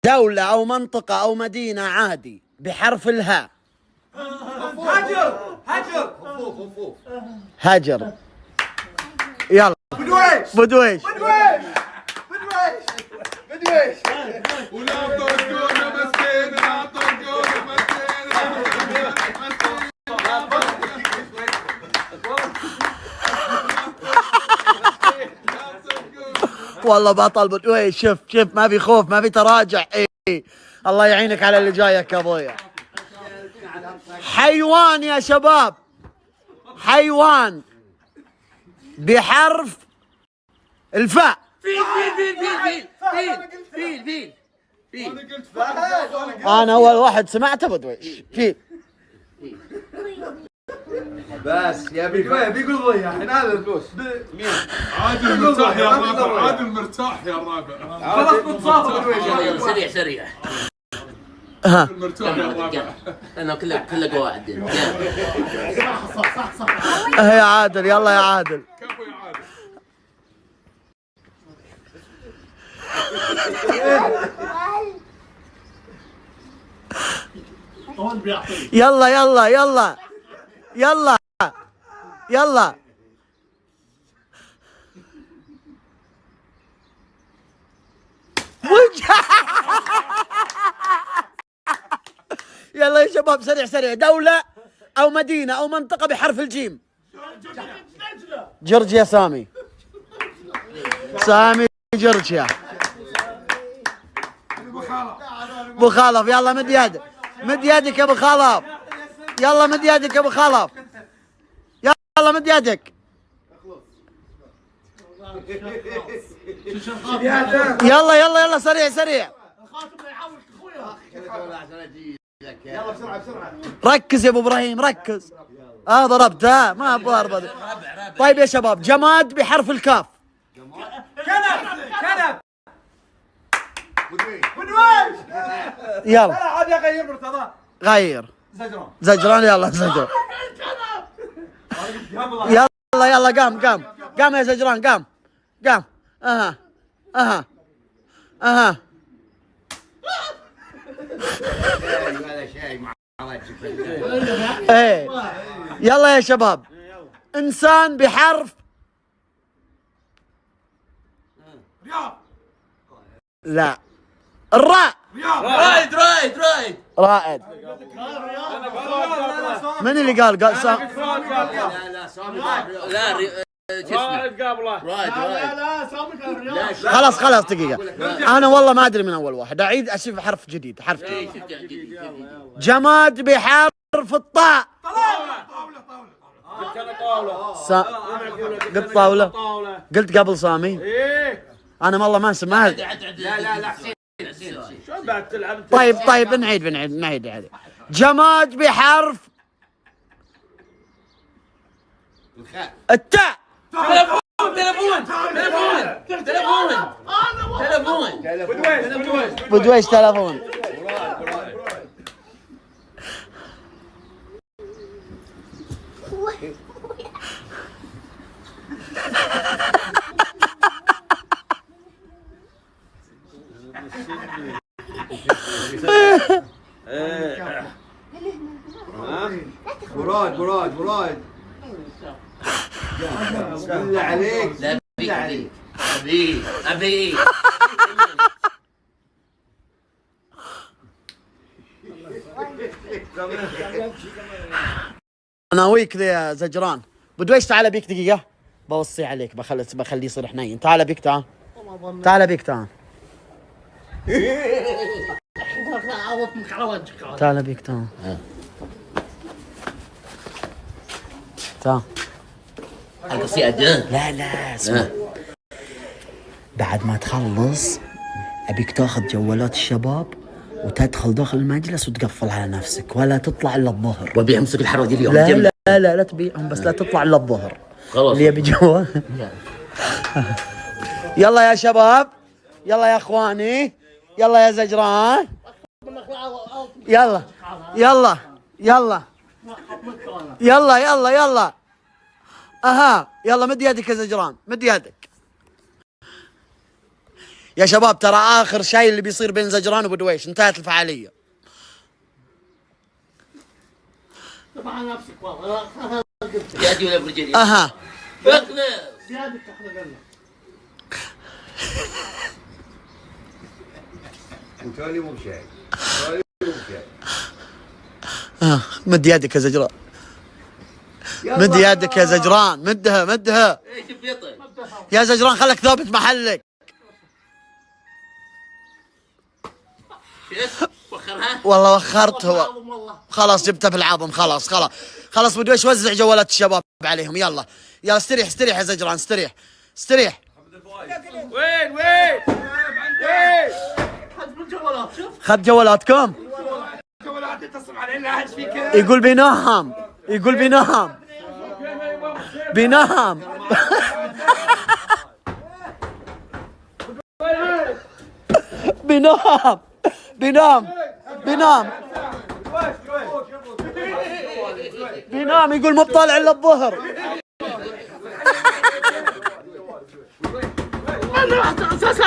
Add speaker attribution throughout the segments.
Speaker 1: دولة أو منطقة أو مدينة عادي بحرف الهاء.
Speaker 2: هجر.
Speaker 1: هجر. يلا. بدويش.
Speaker 3: ولا طقونا مسكين لا طقونا مسكين.
Speaker 1: والله بطل بدويش. شوف ما في خوف ما في تراجع. ايه الله يعينك على اللي جايك يا ابويا. حيوان يا شباب، حيوان بحرف الفاء.
Speaker 2: فيل.
Speaker 1: انا اول واحد سمعته بدويش. فيل.
Speaker 2: بس يا بيقول ضيع الحين هذا الفلوس.
Speaker 3: عادل مرتاح يا الرابع، عادل مرتاح يا الرابع.
Speaker 2: خلاص نتصافى.
Speaker 4: يلا سريع
Speaker 1: ها
Speaker 3: مرتاح يا الرابع.
Speaker 4: انا كله قواعد.
Speaker 1: يا عادل. يلا يا عادل.
Speaker 3: كفو يا عادل.
Speaker 1: يلا يلا يا شباب سريع. دولة أو مدينة أو منطقة بحرف الجيم. جورجيا. سامي جورجيا. ابو خالف يلا مد يدك يا ابو خالف. يلا مد يدك يا ابو خالف. يلا مد يدك. يلا سريع. ركز يا ابو ابراهيم ركز. ضربت ما ضربت. طيب يا شباب جماد بحرف الكاف.
Speaker 2: كنب. بدويش.
Speaker 1: يلا
Speaker 2: عاد اغير مرتضى.
Speaker 1: غير.
Speaker 2: زجران.
Speaker 1: يلا زجران. يلا قام يا زجران قام. اها ايه يلا يا شباب انسان بحرف لا الراء. رائد. من اللي قال
Speaker 4: لا
Speaker 1: خلاص دقيقة. أنا والله ما أدري من أول واحد. أعيد أشوف حرف جديد. جماد بحرف الطاء. قلت طاولة. قلت قبل سامي. أنا والله ما سمعت.
Speaker 4: لا
Speaker 2: شلون بعد تلعب؟
Speaker 1: طيب نعيد. جماد بحرف التاء.
Speaker 4: تلفون.
Speaker 1: بدويش تلفون.
Speaker 2: مراد بالله عليك.
Speaker 4: ابي
Speaker 1: انا ويك ذا يا زجران. بدويش تعال بيك دقيقة بوصي عليك. بخليه يصير حنين. تعال بيك تعال. تعال بيك تعال. لا اسمع. بعد ما تخلص ابيك تاخذ جوالات الشباب وتدخل داخل المجلس وتقفل على نفسك ولا تطلع الا الظهر.
Speaker 4: وابي امسك الحرودي اليوم.
Speaker 1: لا تبيعهم بس لا تطلع الا الظهر.
Speaker 4: خلاص
Speaker 1: اللي يبي جوال. يلا يا شباب. يلا يا اخواني. يلا يا زجران. يلا اها يلا مد يدك يا زجران. مد يدك يا شباب ترى اخر شيء اللي بيصير بين زجران وبدويش، انتهت الفعاليه.
Speaker 4: طبعا نفسك والله يدي ولا برجلي.
Speaker 1: اها
Speaker 4: زيادك احنا قلنا.
Speaker 2: وتوني مو بشيء.
Speaker 1: مد يدك يا زجران، مد يدك يا زجران، مدها
Speaker 4: ايش بيطل؟
Speaker 1: يا زجران، خلك ثابت محلك.
Speaker 4: شفت؟ وخرها؟
Speaker 1: والله وخرته.
Speaker 4: والله
Speaker 1: خلاص جبته في العظم. خلاص بدويش وزع جوالات الشباب عليهم. يلا استريح يا زجران، استريح.
Speaker 2: وين؟
Speaker 4: حد من جوالات شوف.
Speaker 1: خذ جوالاتكم.
Speaker 2: جوالات اتصل علينا احد فيك.
Speaker 1: يقول بينام بينام يقول مو بطالع الا الظهر.
Speaker 4: انا اساسا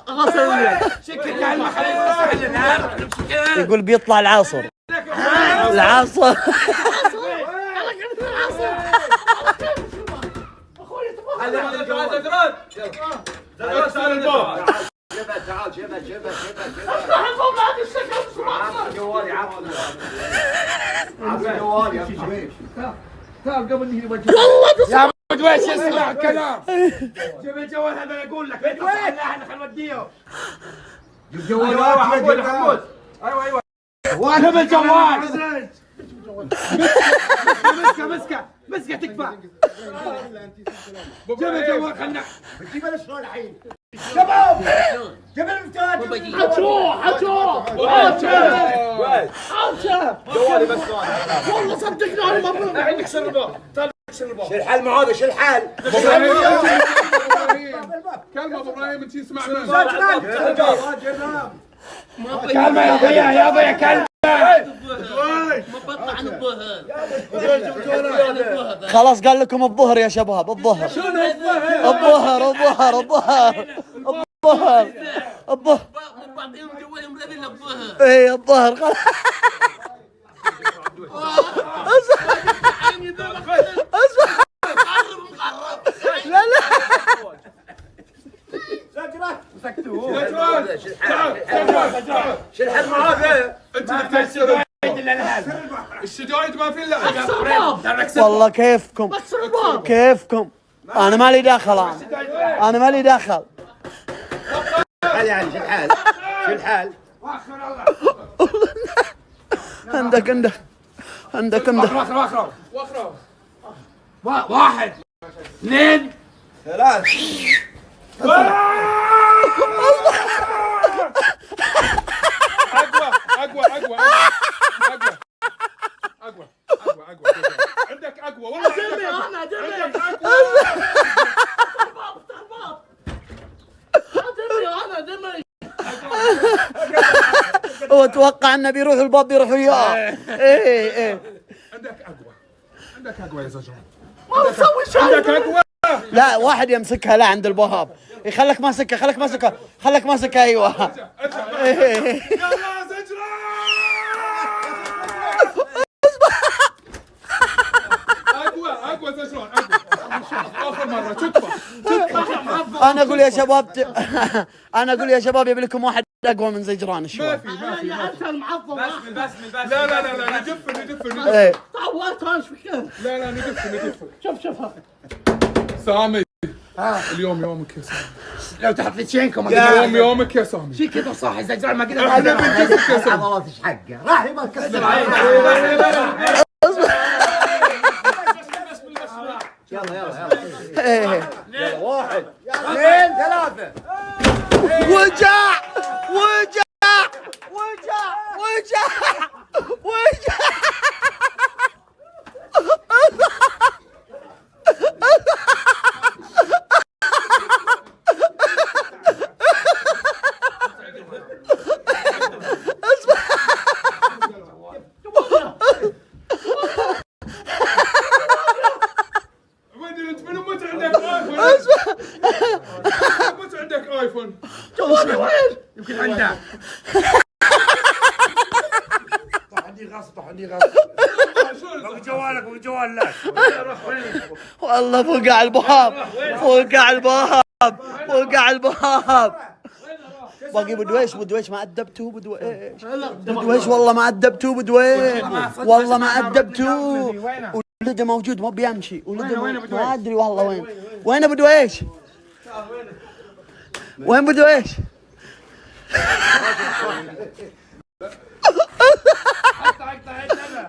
Speaker 4: غسل
Speaker 2: شكلك على المخلل لنا.
Speaker 1: يقول بيطلع العصر.
Speaker 2: تعال جيبها جوالي جوالي يا حبيبي. تعال قبل نجي يا بدويش اسمع كلام. جيب الجوال هذا اقول لك. احنا خلينا نوديه. جيب جوال حمود. ايوه جيب الجوال. مسكه تكفى. جيب الجوال خلنا بتجيب لنا شلون الحين. شباب جيب المفتاح. حاجه جوالي بس والله صدقني انا مبروك. عندك سر الباب. شو الحل معاذ؟ شو الحل؟
Speaker 3: كلمة ابو ابراهيم انت تسمع منه.
Speaker 2: كلمة يا ضيع كلمة.
Speaker 4: ما بطلع عن الظهر.
Speaker 1: خلاص قال لكم الظهر يا شباب، الظهر.
Speaker 2: شنو
Speaker 1: الظهر.
Speaker 4: بعطيهم جوالهم ذبينا الظهر.
Speaker 1: ايه الظهر خلاص. لا
Speaker 2: شو الحل معاذ؟
Speaker 3: انت اللي تكسر الشدايد ما في الا
Speaker 1: والله كيفكم. انا مالي دخل.
Speaker 2: الحل يعني شو الحل؟
Speaker 1: عندك
Speaker 2: وخر. 1 2 3.
Speaker 3: اقوى عندك اقوى والله. عندك
Speaker 1: هو توقع انه بيروح الباب بيروح وياه. ايه
Speaker 3: عندك اقوى يا زجران.
Speaker 4: ما نسوي شيء.
Speaker 3: عندك اقوى.
Speaker 1: لا واحد يمسكها لا عند البوهاب. خلك ماسكها ايوه.
Speaker 3: يلا زجران. اقوى زجران اخر مره تكفى.
Speaker 1: انا اقول يا شباب يبي لكم واحد اقوى من زجران شوي.
Speaker 3: ما في
Speaker 4: انت المعظم.
Speaker 2: بس
Speaker 3: لا ندف.
Speaker 1: ايه
Speaker 4: طولت ايش فيك؟
Speaker 3: لا ندف.
Speaker 4: شوف
Speaker 3: سامي اليوم يومك يا سامي.
Speaker 2: لو تحط لي تشينكم
Speaker 3: يومك يا سامي.
Speaker 2: شي كذا صح زجران ما قدر.
Speaker 3: احنا بنجفك يا سامي.
Speaker 2: عضلات ايش حقه راح يبغى كسر.
Speaker 1: ايه
Speaker 2: 1 2 3.
Speaker 1: وجع
Speaker 3: مت عندك ايفون.
Speaker 2: غصب عندي غصب. بجوالك وبجوالك.
Speaker 1: والله فوقع الباب، فوقع الباب، فوقع الباب. باقي بدويش، بدويش ما أدبتوه، بدويش والله ما أدبتوه، بدويش والله ما أدبتوه. ولده موجود ما بيمشي، ولده ما أدري والله وين. وين بدويش؟ وين بدويش؟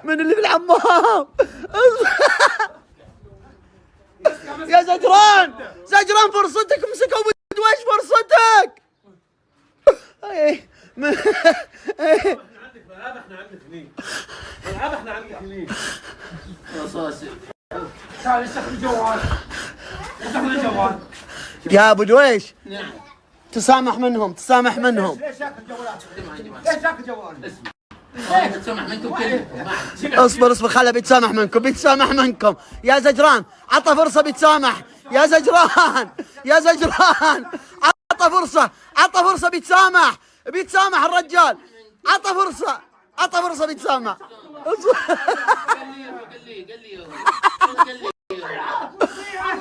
Speaker 1: من اللي في الحمام؟ يا زجران، زجران فرصتك، امسكوا بدويش فرصتك. ايه
Speaker 4: ملعب احنا عندك هني، ملعب احنا عندك هني.
Speaker 2: تعال استخدم الجوال. استخدم الجوال.
Speaker 1: يا ابو دويش تسامح منهم، تسامح منهم.
Speaker 2: ليش ياكل جوالات؟ ليش ياكل جوال؟
Speaker 4: بتسمح منكم كلكم.
Speaker 1: اصبر اصبر، خله بيتسامح منكم، بيتسامح منكم. يا زجران عطى فرصة بيتسامح. يا زجران، يا زجران عطى فرصة، عطى فرصة بيتسامح، بيتسامح الرجال. عطى فرصة، عطى فرصة بيتسامح.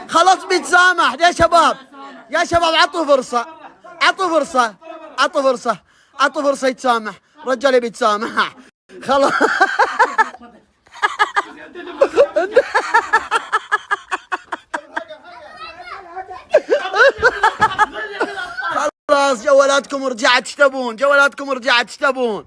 Speaker 1: خلاص بيتسامح يا شباب، يا شباب عطوا فرصة، عطوا فرصة، عطوا فرصة، عطوا فرصة يتسامح. رجال بيتسامح خلاص. خلاص جوالاتكم رجعت، ايش تبون؟ جوالاتكم رجعت، ايش تبون؟